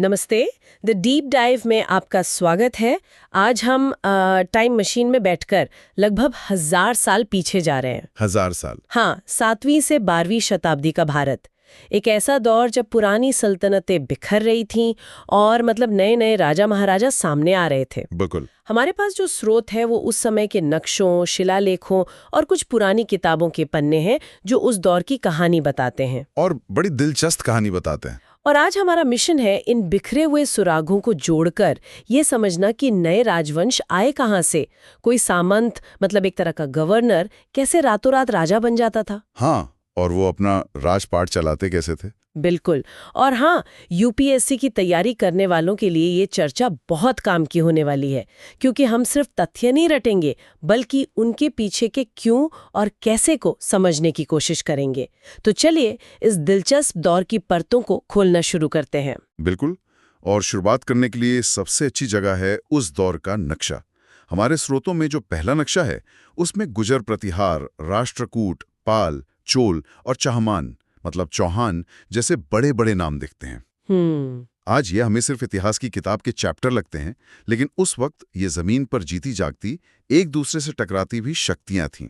नमस्ते। The deep dive में आपका स्वागत है। आज हम टाइम मशीन में बैठकर लगभग 1000 साल पीछे जा रहे हैं। 1000 साल। हाँ, 7वीं से 12वीं शताब्दी का भारत। एक ऐसा दौर जब पुरानी सल्तनतें बिखर रही थीं और मतलब नए नए राजा महाराजा सामने आ रहे थे। बिल्कुल। हमारे पास जो स्रोत है वो उस समय के नक्शों, शिलालेखों और कुछ पुरानी किताबों के पन्ने हैं जो उस दौर की कहानी बताते हैं। और बड़ी दिलचस्प कहानी बताते हैं। और आज हमारा मिशन है इन बिखरे हुए सुरागों को जोड़कर ये समझना कि नए राजवंश आए कहाँ से। कोई सामंत मतलब एक तरह का गवर्नर कैसे रातों रात राजा बन जाता था। हाँ, और वो अपना राजपाट चलाते कैसे थे। बिल्कुल। और हाँ, यूपीएससी की तैयारी करने वालों के लिए ये चर्चा बहुत काम की होने वाली है, क्योंकि हम सिर्फ तथ्य नहीं रटेंगे बल्कि उनके पीछे के क्यों और कैसे को समझने की कोशिश करेंगे। तो चलिए इस दिलचस्प दौर की परतों को खोलना शुरू करते हैं। बिल्कुल। और शुरुआत करने के लिए सबसे अच्छी जगह है उस दौर का नक्शा। हमारे स्रोतों में जो पहला नक्शा है उसमें गुजर प्रतिहार, राष्ट्रकूट, पाल, चोल और चाहमान मतलब चौहान जैसे बड़े बड़े नाम दिखते हैं। आज ये हमें सिर्फ इतिहास की किताब के चैप्टर लगते हैं, लेकिन उस वक्त ये जमीन पर जीती जागती, एक दूसरे से टकराती भी शक्तियां थीं।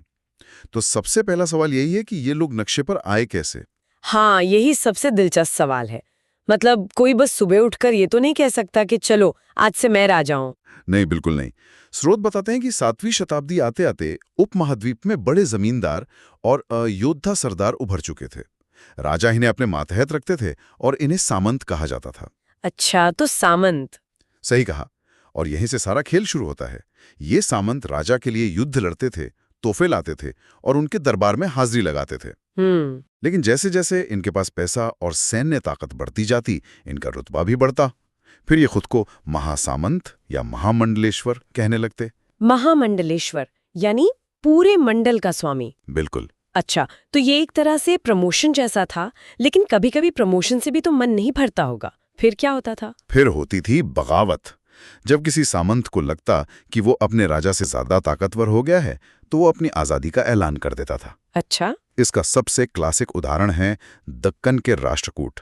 तो सबसे पहला सवाल यही है कि ये लोग नक्शे पर आए कैसे। हाँ, यही सबसे दिलचस्प सवाल है। मतलब कोई बस सुबह उठकर ये तो नहीं कह सकता कि चलो आज से मैं राजा हूं। नहीं, बिल्कुल नहीं। स्रोत बताते हैं कि 7वीं शताब्दी आते आते उपमहाद्वीप में बड़े जमींदार और योद्धा सरदार उभर चुके थे। राजा इन्हें अपने मातहत रखते थे और इन्हें सामंत कहा जाता था। अच्छा, तो सामंत। सही कहा। और यहीं से सारा खेल शुरू होता है। ये सामंत राजा के लिए युद्ध लड़ते थे, तोहफे लाते थे और उनके दरबार में हाजिरी लगाते थे। लेकिन जैसे जैसे इनके पास पैसा और सैन्य ताकत बढ़ती जाती, इनका रुतबा भी बढ़ता। फिर ये खुद को महासामंत या महामंडलेश्वर कहने लगते। महामंडलेश्वर यानी पूरे मंडल का स्वामी। बिल्कुल। अच्छा, तो ये एक तरह से प्रमोशन जैसा था, लेकिन कभी-कभी प्रमोशन से भी तो मन नहीं भरता होगा। फिर क्या होता था? फिर होती थी बगावत। जब किसी सामंत को लगता कि वो अपने राजा से ज्यादा ताकतवर हो गया है, तो वो अपनी आजादी का ऐलान कर देता था। अच्छा। इसका सबसे क्लासिक उदाहरण है दक्कन के राष्ट्रकूट।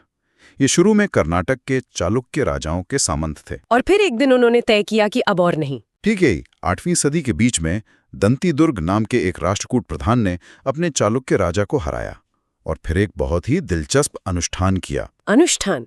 ये शुरू में कर्नाटक के चालुक्य राजाओं के सामंत थे। और फिर एक दिन उन्होंने तय किया कि अब और नहीं। ठीक है, 8वीं सदी के बीच में दंतीदुर्ग नाम के एक राष्ट्रकूट प्रधान ने अपने चालुक्य राजा को हराया और फिर एक बहुत ही दिलचस्प अनुष्ठान किया। अनुष्ठान?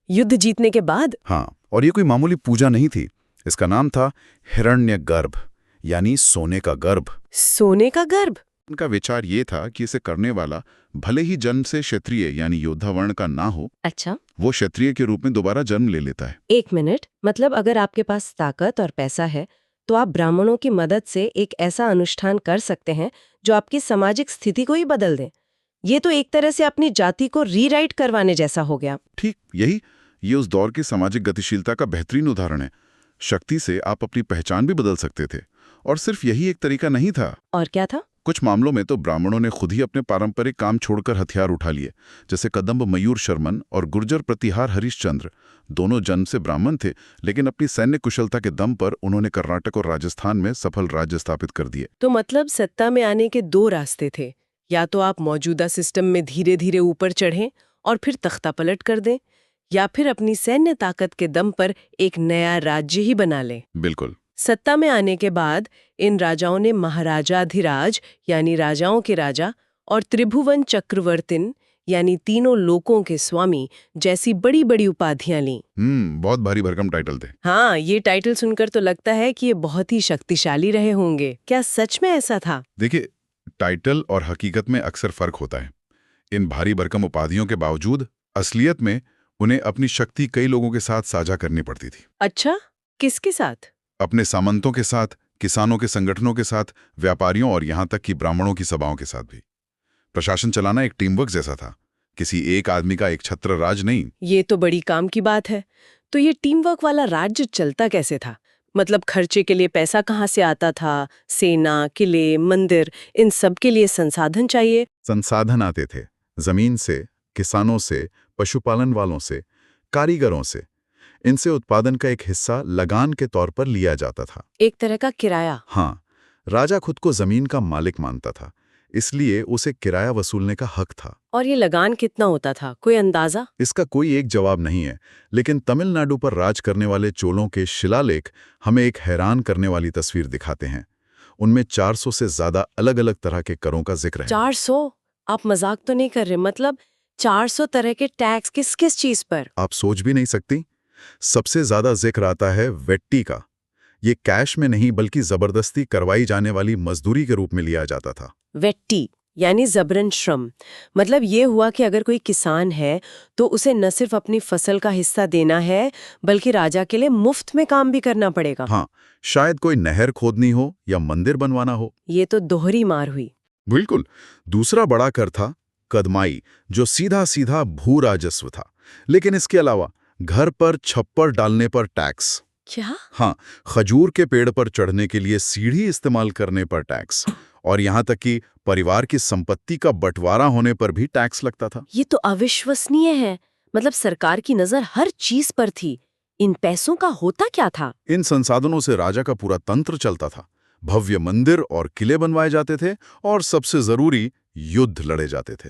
युद्ध जीतने के बाद? हाँ, और ये कोई मामूली पूजा नहीं थी। इसका नाम था हिरण्यगर्भ, यानी सोने का गर्भ। सोने का गर्भ? उनका विचार ये था कि इसे करने वाला भले ही जन्म से क्षत्रिय यानी योद्धा वर्ण का ना हो, अच्छा, वो क्षत्रिय के रूप में दोबारा जन्म ले लेता है। एक मिनट, मतलब अगर आपके पास ताकत और पैसा है तो आप ब्राह्मणों की मदद से एक ऐसा अनुष्ठान कर सकते हैं जो आपकी सामाजिक स्थिति को ही बदल दे। ये तो एक तरह से अपनी जाति को रीराइट करवाने जैसा हो गया। ठीक यही, ये उस दौर की सामाजिक गतिशीलता का बेहतरीन उदाहरण है। शक्ति से आप अपनी पहचान भी बदल सकते थे। और सिर्फ यही एक तरीका नहीं था। और क्या था? कुछ मामलों में तो ब्राह्मणों ने खुद ही अपने पारंपरिक काम छोड़कर हथियार उठा लिए, जैसे कदम्ब मयूर शर्मन और गुर्जर प्रतिहार हरिश्चंद्र। दोनों जन्म से ब्राह्मण थे, लेकिन अपनी सैन्य कुशलता के दम पर उन्होंने कर्नाटक और राजस्थान में सफल राज्य स्थापित कर दिए। तो मतलब सत्ता में आने के दो रास्ते थे। या तो आप मौजूदा सिस्टम में धीरे धीरे ऊपर चढ़ें और फिर तख्ता पलट कर दें, या फिर अपनी सैन्य ताकत के दम पर एक नया राज्य ही बना लें। बिल्कुल। सत्ता में आने के बाद इन राजाओं ने महाराजाधिराज यानी राजाओं के राजा और त्रिभुवन चक्रवर्तिन यानी तीनों लोकों के स्वामी जैसी बड़ी बड़ी उपाधियां ली। बहुत भारी भरकम टाइटल थे। हाँ, ये टाइटल सुनकर तो लगता है कि ये बहुत ही शक्तिशाली रहे होंगे। क्या सच में ऐसा था? देखिए, टाइटल और हकीकत में अक्सर फर्क होता है। इन भारी भरकम उपाधियों के बावजूद असलियत में उन्हें अपनी शक्ति कई लोगों के साथ साझा करनी पड़ती थी। अच्छा, किसके साथ? अपने सामंतों के साथ, किसानों के संगठनों के साथ, व्यापारियों और यहां तक कि ब्राह्मणों की सभाओं के साथ भी। प्रशासन चलाना एक टीम वर्क जैसा था, किसी एक आदमी का एक छत्र राज नहीं। ये तो बड़ी काम की बात है। तो ये टीम वर्क वाला राज्य चलता कैसे था? मतलब खर्चे के लिए पैसा कहाँ से आता था? सेना, किले, मंदिर, इन सब के लिए संसाधन चाहिए। संसाधन आते थे जमीन से, किसानों से, पशुपालन वालों से, कारीगरों से। इनसे उत्पादन का एक हिस्सा लगान के तौर पर लिया जाता था। एक तरह का किराया। हाँ, राजा खुद को जमीन का मालिक मानता था, इसलिए उसे किराया वसूलने का हक था। और ये लगान कितना होता था, कोई अंदाजा? इसका कोई एक जवाब नहीं है, लेकिन तमिलनाडु पर राज करने वाले चोलों के शिलालेख हमें एक हैरान करने वाली तस्वीर दिखाते हैं। उनमें 400 से ज्यादा अलग-अलग तरह के करों का जिक्र है। 400? आप मजाक तो नहीं कर रहे? मतलब 400 तरह के टैक्स किस किस चीज पर? आप सोच भी नहीं सकती। सबसे ज्यादा जिक्र आता है वेट्टी का। ये कैश में नहीं बल्कि जबरदस्ती करवाई जाने वाली मजदूरी के रूप में लिया जाता था। वेट्टी यानी जबरन श्रम। मतलब ये हुआ कि अगर कोई किसान है तो उसे न सिर्फ अपनी फसल का हिस्सा देना है, बल्कि राजा के लिए मुफ्त में काम भी करना पड़ेगा। हाँ, शायद कोई नहर खोदनी हो या मंदिर बनवाना हो। ये तो दोहरी मार हुई। बिल्कुल। दूसरा बड़ा कर था कदमाई, जो सीधा सीधा भू राजस्व था। लेकिन इसके अलावा घर पर छप्पर डालने पर टैक्स, क्या? हाँ, खजूर के पेड़ पर चढ़ने के लिए सीढ़ी इस्तेमाल करने पर टैक्स, और यहाँ तक कि परिवार की संपत्ति का बंटवारा होने पर भी टैक्स लगता था। ये तो अविश्वसनीय है। मतलब सरकार की नजर हर चीज पर थी। इन पैसों का होता क्या था? इन संसाधनों से राजा का पूरा तंत्र चलता था। भव्य मंदिर और किले बनवाए जाते थे, और सबसे जरूरी युद्ध लड़े जाते थे।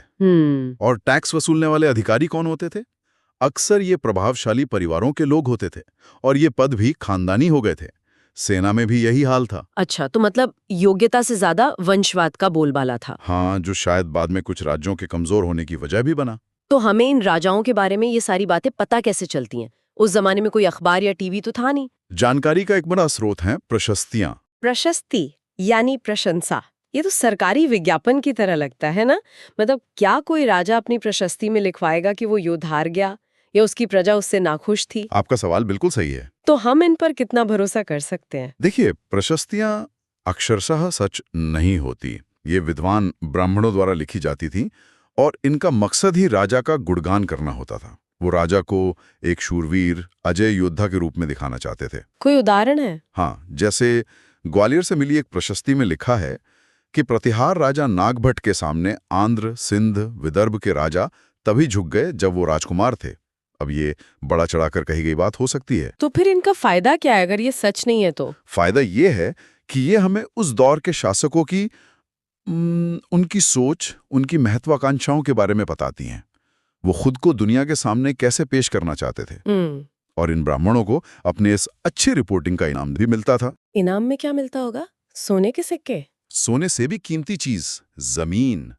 और टैक्स वसूलने वाले अधिकारी कौन होते थे? अक्सर ये प्रभावशाली परिवारों के लोग होते थे, और ये पद भी खानदानी हो गए थे। सेना में भी यही हाल था। अच्छा, तो मतलब योग्यता से ज्यादा वंशवाद का बोलबाला था। हाँ, जो शायद बाद में कुछ राज्यों के कमजोर होने की वजह भी बना। तो हमें इन राजाओं के बारे में ये सारी बातें पता कैसे चलती हैं? उस जमाने में कोई अखबार या टीवी तो था नहीं। जानकारी का एक बड़ा स्रोत है प्रशस्तियां। प्रशस्ति यानी प्रशंसा। ये तो सरकारी विज्ञापन की तरह लगता है ना? मतलब क्या कोई राजा अपनी प्रशस्ति में लिखवाएगा कि वो युद्ध हार गया या उसकी प्रजा उससे नाखुश थी? आपका सवाल बिल्कुल सही है। तो हम इन पर कितना भरोसा कर सकते हैं? देखिए, प्रशस्तियां अक्षरशः सच नहीं होती। ये विद्वान ब्राह्मणों द्वारा लिखी जाती थी, और इनका मकसद ही राजा का गुणगान करना होता था। वो राजा को एक शूरवीर, अजय योद्धा के रूप में दिखाना चाहते थे। कोई उदाहरण है? हाँ, जैसे ग्वालियर से मिली एक प्रशस्ति में लिखा है कि प्रतिहार राजा नागभट्ट के सामने आंध्र, सिंध, विदर्भ के राजा तभी झुक गए जब वो राजकुमार थे। अब ये बड़ा चढ़ाकर कही गई बात हो सकती है। तो फिर इनका फायदा क्या है अगर ये सच नहीं है तो? फायदा ये है कि ये हमें उस दौर के शासकों की उनकी सोच, उनकी महत्वाकांक्षाओं के बारे में बताती हैं। वो खुद को दुनिया के सामने कैसे पेश करना चाहते थे। और इन ब्राह्मणों को अपने इस अच्छी रिपोर्टिंग का इनाम भी मिलता था। इनाम में क्या मिलता होगा? सोने के सिक्के? सोने से भी कीमती चीज, जमीन।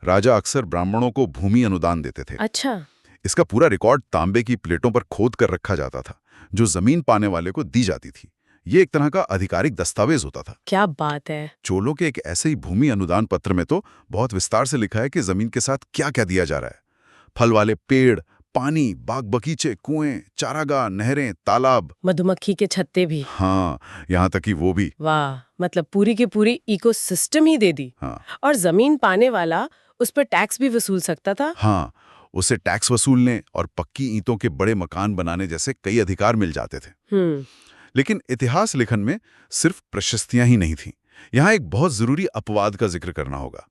राजा अक्सर ब्राह्मणों को भूमि अनुदान देते थे। अच्छा। इसका पूरा रिकॉर्ड तांबे की प्लेटों पर खोद कर रखा जाता था, जो जमीन पाने वाले को दी जाती थी। ये एक तरह का आधिकारिक दस्तावेज होता था। क्या बात है! चोलों के एक ऐसे ही भूमि अनुदान पत्र में तो बहुत विस्तार से लिखा है कि जमीन के साथ क्या क्या दिया जा रहा है। फल वाले पेड़, पानी, बाग बगीचे, कुएं, चारागाह, नहरें, तालाब, मधुमक्खी के छत्ते भी। हाँ, यहाँ तक कि वो भी। वाह, मतलब पूरी की पूरी इकोसिस्टम ही दे दी। हाँ। और जमीन पाने वाला उस पर टैक्स भी वसूल सकता था। हाँ, उसे टैक्स वसूलने और पक्की ईंटों के बड़े मकान बनाने जैसे कई अधिकार मिल जाते थे। लेकिन इतिहास लेखन में सिर्फ प्रशस्तियां ही नहीं थीं। यहाँ एक बहुत जरूरी अपवाद का जिक्र करना होगा।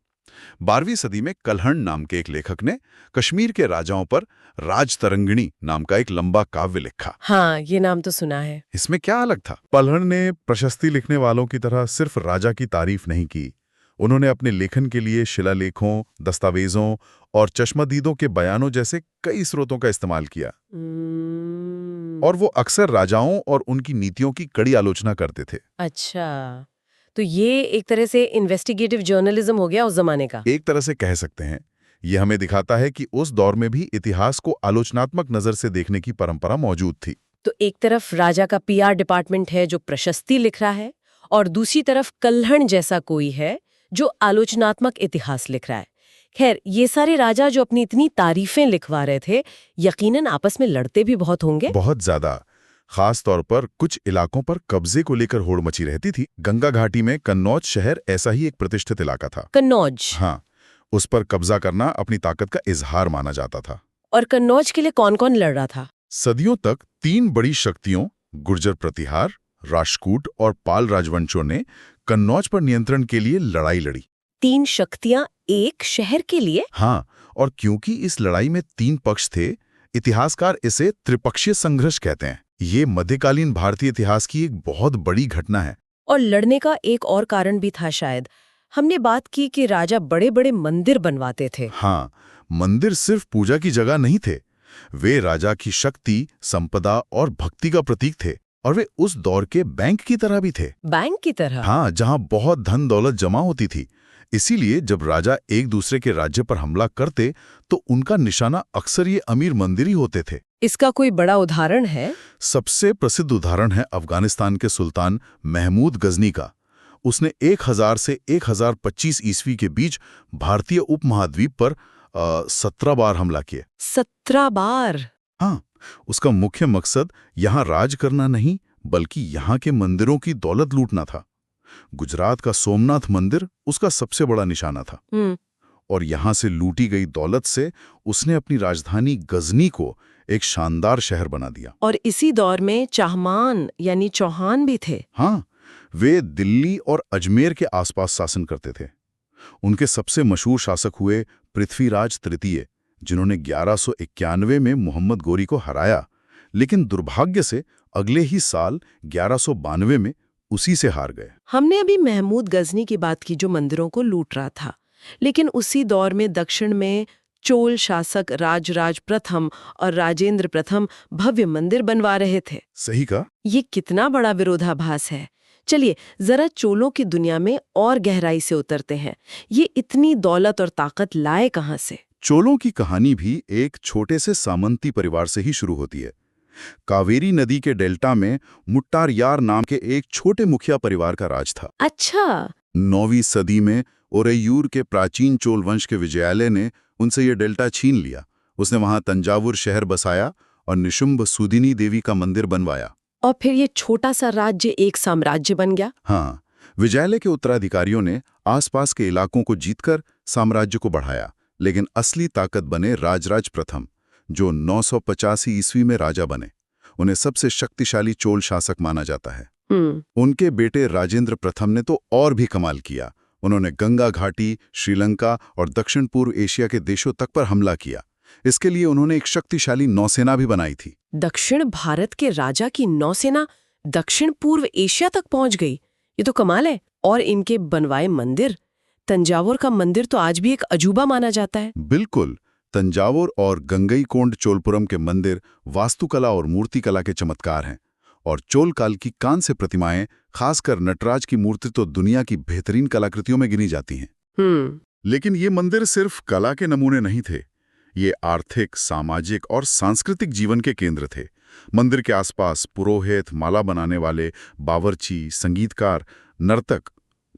12वीं सदी में कल्हण नाम के एक लेखक ने कश्मीर के राजाओं पर राजतरंगिणी नाम का एक लंबा काव्य लिखा। हाँ, ये नाम तो सुना है। इसमें क्या अलग था? कल्हण ने प्रशस्ति लिखने वालों की तरह सिर्फ राजा की तारीफ नहीं की। उन्होंने अपने लेखन के लिए शिलालेखों, दस्तावेजों और चश्मदीदों के बयानों जैसे कई स्रोतों का इस्तेमाल किया। और वो अक्सर राजाओं और उनकी नीतियों की कड़ी आलोचना करते थे। अच्छा, तो ये एक तरह से इन्वेस्टिगेटिव जर्नलिज्म हो गया उस जमाने का। एक तरह से कह सकते हैं। ये हमें दिखाता है कि उस दौर में भी इतिहास को आलोचनात्मक नजर से देखने की परंपरा मौजूद थी। तो एक तरफ राजा का पीआर डिपार्टमेंट है जो प्रशस्ति लिख रहा है, और दूसरी तरफ कल्हण जैसा कोई है जो आलोचनात्मक इतिहास लिख रहा है। खैर, ये सारे राजा जो अपनी इतनी तारीफें लिखवा रहे थे, यकीनन आपस में लड़ते भी बहुत होंगे। बहुत ज्यादा। खास तौर पर कुछ इलाकों पर कब्जे को लेकर होड़ मची रहती थी। गंगा घाटी में कन्नौज शहर ऐसा ही एक प्रतिष्ठित इलाका था। कन्नौज? हाँ, उस पर कब्जा करना अपनी ताकत का इजहार माना जाता था। और कन्नौज के लिए कौन कौन लड़ रहा था? सदियों तक 3 बड़ी शक्तियों, गुर्जर प्रतिहार, राष्ट्रकूट और पाल राजवंशों ने कन्नौज पर नियंत्रण के लिए लड़ाई लड़ी। 3 शक्तियां एक शहर के लिए? हाँ, और क्योंकि इस लड़ाई में 3 पक्ष थे, इतिहासकार इसे त्रिपक्षीय संघर्ष कहते हैं। ये मध्यकालीन भारतीय इतिहास की एक बहुत बड़ी घटना है। और लड़ने का एक और कारण भी था शायद। हमने बात की कि राजा बड़े बड़े मंदिर बनवाते थे। हाँ, मंदिर सिर्फ पूजा की जगह नहीं थे। वे राजा की शक्ति, संपदा और भक्ति का प्रतीक थे, और वे उस दौर के बैंक की तरह भी थे। बैंक की तरह? हाँ, जहां बहुत धन दौलत जमा होती थी। इसीलिए जब राजा एक दूसरे के राज्य पर हमला करते तो उनका निशाना अक्सर ये अमीर मंदिर ही होते थे। इसका कोई बड़ा उदाहरण है? सबसे प्रसिद्ध उदाहरण है अफगानिस्तान के सुल्तान महमूद गजनी का। उसने 1000 से 1025 ईस्वी के बीच भारतीय उपमहाद्वीप पर 17 बार हमला किए। 17 बार? हाँ, उसका मुख्य मकसद यहाँ राज करना नहीं, बल्कि यहाँ के मंदिरों की दौलत लूटना था। गुजरात का सोमनाथ मंदिर उसका सबसे बड़ा निशाना था। और यहाँ से लूटी गई दौलत से उसने अपनी राजधानी गजनी को एक शानदार शहर बना दिया। और इसी दौर में चाहमान यानी चौहान भी थे। हाँ, वे दिल्ली और अजमेर के आसपास शासन करते थे। उनके सबसे मशहूर शासक हुए पृथ्वीराज तृतीय, जिन्होंने 1191 में मोहम्मद गोरी को हराया, लेकिन दुर्भाग्य से अगले ही साल 1192 में उसी से हार गए। हमने अभी महमूद गजनी की बात की जो मंदिरों को लूट रहा था, लेकिन उसी दौर में दक्षिण में चोल शासक राजराज प्रथम और राजेंद्र प्रथम भव्य मंदिर बनवा रहे थे। सही कहा। ये कितना बड़ा विरोधाभास है। चलिए जरा चोलों की दुनिया में और गहराई से उतरते हैं। ये इतनी दौलत और ताकत लाए कहां से? चोलों की कहानी भी एक छोटे से सामंती परिवार से ही शुरू होती है। कावेरी नदी के डेल्टा में मुट्टारयार नाम के एक छोटे मुखिया परिवार का राज था। अच्छा। 9वीं सदी में ओरैयूर के प्राचीन चोल वंश के विजयालय ने उनसे ये डेल्टा छीन लिया। उसने वहां तंजावुर शहर बसाया और निशुंभ सुदिनी देवी का मंदिर बनवाया। और फिर ये छोटा सा राज्य एक साम्राज्य बन गया। हाँ, विजयालय के उत्तराधिकारियों ने आसपास के इलाकों को जीतकर साम्राज्य को बढ़ाया, लेकिन असली ताकत बने राजराज प्रथम, जो 985 ईस्वी में राजा बने। उन्हें सबसे शक्तिशाली चोल शासक माना जाता है। उनके बेटे राजेंद्र प्रथम ने तो और भी कमाल किया। उन्होंने गंगा घाटी, श्रीलंका और दक्षिण पूर्व एशिया के देशों तक पर हमला किया। इसके लिए उन्होंने एक शक्तिशाली नौसेना भी बनाई थी। दक्षिण भारत के राजा की नौसेना दक्षिण पूर्व एशिया तक पहुंच गई। ये तो कमाल है। और इनके बनवाए मंदिर, तंजावुर का मंदिर तो आज भी एक अजूबा माना जाता है। बिल्कुल, तंजावुर और गंगईकोंड चोलपुरम के मंदिर वास्तुकला और मूर्तिकला के चमत्कार हैं। और चोल काल की कांस्य प्रतिमाएं, खासकर नटराज की मूर्ति तो दुनिया की बेहतरीन कलाकृतियों में गिनी जाती हैं। लेकिन ये मंदिर सिर्फ कला के नमूने नहीं थे। ये आर्थिक, सामाजिक और सांस्कृतिक जीवन के केंद्र थे। मंदिर के आसपास पुरोहित, माला बनाने वाले, बावर्ची, संगीतकार, नर्तक,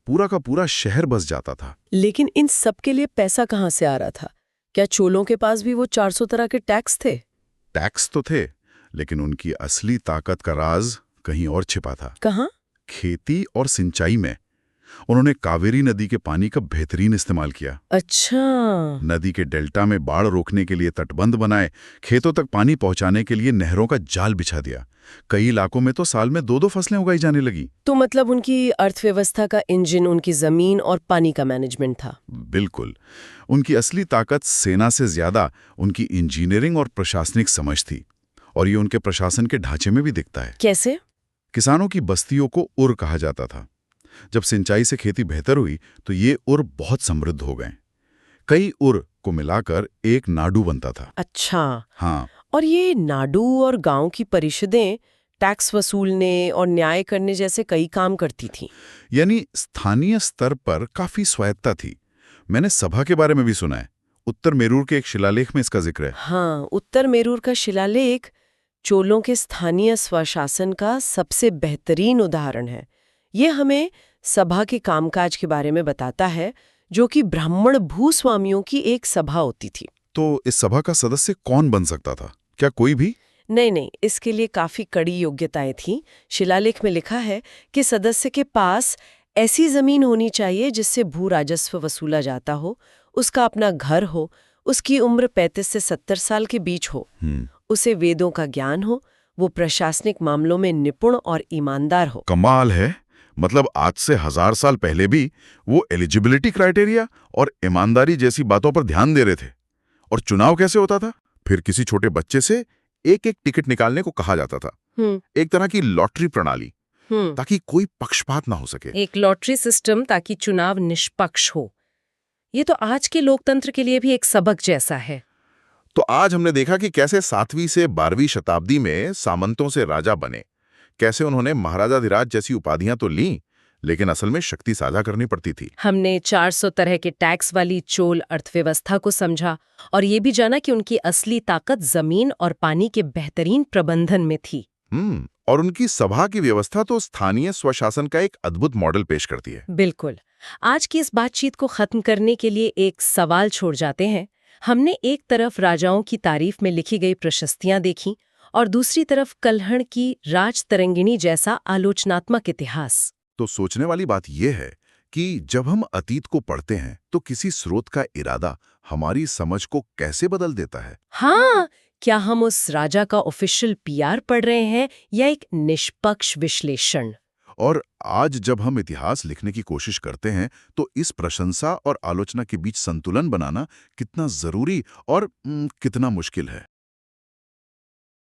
पूरा का पूरा शहर बस जाता था। लेकिन इन सब के लिए पैसा कहाँ से आ रहा था? क्या चोलों के पास भी वो 400 तरह के टैक्स थे? टैक्स तो थे, लेकिन उनकी असली ताकत का राज कहीं और छिपा था। कहाँ? खेती और सिंचाई में। उन्होंने कावेरी नदी के पानी का बेहतरीन इस्तेमाल किया। अच्छा। नदी के डेल्टा में बाढ़ रोकने के लिए तटबंध बनाए, खेतों तक पानी पहुंचाने के लिए नहरों का जाल बिछा दिया। कई इलाकों में तो साल में 2-2 फसलें उगाई जाने लगी। तो मतलब उनकी अर्थव्यवस्था का इंजन उनकी जमीन और पानी का मैनेजमेंट था। बिल्कुल। उनकी असली ताकत सेना से ज्यादा उनकी इंजीनियरिंग और प्रशासनिक समझ थी। और ये उनके प्रशासन के ढांचे में भी दिखता है। कैसे? किसानों की बस्तियों को उर कहा जाता था। जब सिंचाई से खेती बेहतर हुई तो ये उर बहुत समृद्ध हो गए। कई उर को मिलाकर एक नाडू बनता था। अच्छा। हाँ। और ये नाडू और गांव की परिषदें टैक्स वसूलने और न्याय करने जैसे कई काम करती थीं। यानी स्थानीय स्तर पर काफी स्वायत्ता थी। मैंने सभा के बारे में भी सुना है। उत्तर मेरूर के एक शिलालेख में इसका जिक्र है। हाँ, उत्तर मेरूर का शिलालेख चोलों के स्थानीय स्वशासन का सबसे बेहतरीन उदाहरण है। ये हमें सभा के कामकाज के बारे में बताता है, जो कि ब्राह्मण भूस्वामियों की एक सभा होती थी। तो इस सभा का सदस्य कौन बन सकता था? क्या कोई भी? नहीं, इसके लिए काफी कड़ी योग्यताएं थीं। शिलालेख में लिखा है कि सदस्य के पास ऐसी जमीन होनी चाहिए जिससे भू राजस्व वसूला जाता हो, उसका अपना घर हो, उसकी उम्र 35 से 70 साल के बीच हो, उसे वेदों का ज्ञान हो, वो प्रशासनिक मामलों में निपुण और ईमानदार हो। कमाल है। मतलब आज से 1000 साल पहले भी वो एलिजिबिलिटी क्राइटेरिया और ईमानदारी जैसी बातों पर ध्यान दे रहे थे। और चुनाव कैसे होता था? फिर किसी छोटे बच्चे से एक-एक टिकट निकालने को कहा जाता था। एक तरह की लॉटरी प्रणाली। ताकि कोई पक्षपात ना हो सके। एक लॉटरी सिस्टम ताकि चुनाव निष्पक्ष हो। ये तो आज के लोकतंत्र के लिए भी एक सबक जैसा है। तो आज हमने देखा कि कैसे 7वीं से 12वीं शताब्दी में सामंतों से राजा बने, कैसे उन्होंने महाराजाधिराज जैसी उपाधियां तो लीं, लेकिन असल में शक्ति साझा करनी पड़ती थी। हमने 400 तरह के टैक्स वाली चोल अर्थव्यवस्था को समझा और ये भी जाना कि उनकी असली ताकत जमीन और पानी के बेहतरीन प्रबंधन में थी। और उनकी सभा की व्यवस्था तो स्थानीय स्वशासन का एक अद्भुत मॉडल पेश करती है। बिल्कुल। आज की इस बातचीत को खत्म करने के लिए एक सवाल छोड़ जाते हैं। हमने एक तरफ राजाओं की तारीफ में लिखी गई प्रशस्तियां देखी और दूसरी तरफ कल्हड़ की राजतरंगिणी जैसा आलोचनात्मक इतिहास। तो सोचने वाली बात यह है कि जब हम अतीत को पढ़ते हैं तो किसी स्रोत का इरादा हमारी समझ को कैसे बदल देता है। हाँ, क्या हम उस राजा का ऑफिशियल पीआर पढ़ रहे हैं या एक निष्पक्ष विश्लेषण? और आज जब हम इतिहास लिखने की कोशिश करते हैं तो इस प्रशंसा और आलोचना के बीच संतुलन बनाना कितना जरूरी और कितना मुश्किल है।